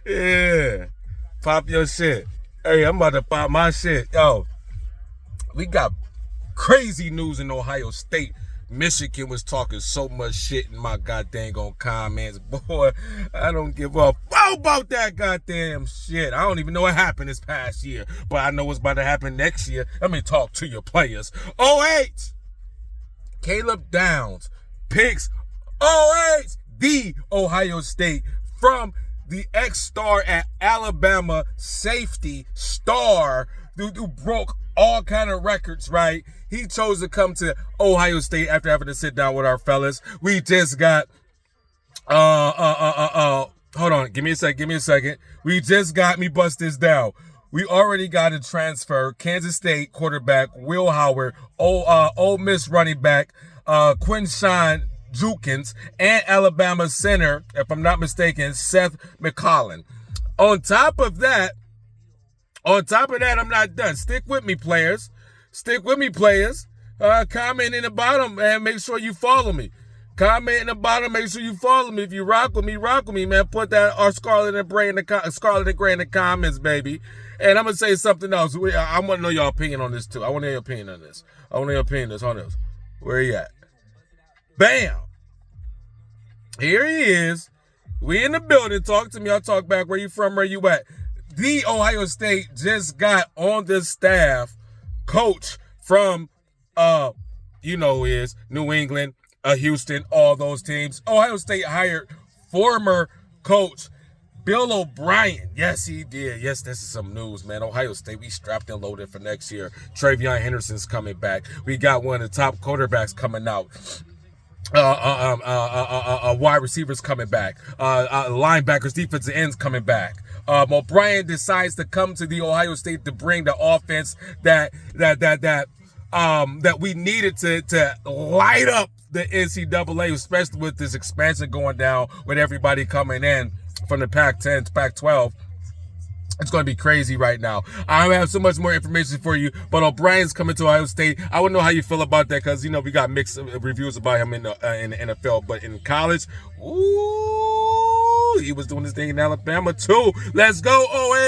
Yeah. Pop your shit. Hey, I'm about to pop my shit. Yo, we got crazy news in Ohio State. Michigan was talking so much shit in my goddamn on comments. Boy, I don't give a fuck about that goddamn shit. I don't even know what happened this past year, but I know what's about to happen next year. Let me talk to your players. 08, Caleb Downs picks 08, the Ohio State from the ex-star at Alabama, safety star, who broke all kind of records, right? He chose to come to Ohio State after having to sit down with our fellas. We just got, hold on, give me a second. We just got, me bust this down. We already got a transfer, Kansas State quarterback, Will Howard, Ole Miss running back, Quinshawn Judkins, and Alabama center, if I'm not mistaken, Seth McCollum. On top of that, I'm not done. Stick with me, players. Comment in the bottom and make sure you follow me. Comment in the bottom, make sure you follow me. If you rock with me, man. Put that our Scarlet and Gray in the comments, baby. And I'm gonna say something else. I want to know your opinion on this too. I want to know your opinion on this. Hold on. Where you at? Bam! Here he is. We in the building. Talk to me. I'll talk back. Where you from? Where you at? The Ohio State just got on the staff coach from, you know who is, New England, Houston, all those teams. Ohio State hired former coach Bill O'Brien. Yes, he did. Yes, this is some news, man. Ohio State, we strapped and loaded for next year. Travion Henderson's coming back. We got one of the top quarterbacks coming out. Wide receivers coming back. Linebackers, defensive ends coming back. O'Brien decides to come to the Ohio State to bring the offense that we needed to light up the NCAA, especially with this expansion going down, with everybody coming in from the Pac-10 to Pac-12. It's going to be crazy right now. I have so much more information for you, but O'Brien's coming to Ohio State. I wouldn't know how you feel about that because, you know, we got mixed reviews about him in the NFL, but in college, ooh, he was doing his thing in Alabama too. Let's go, OA.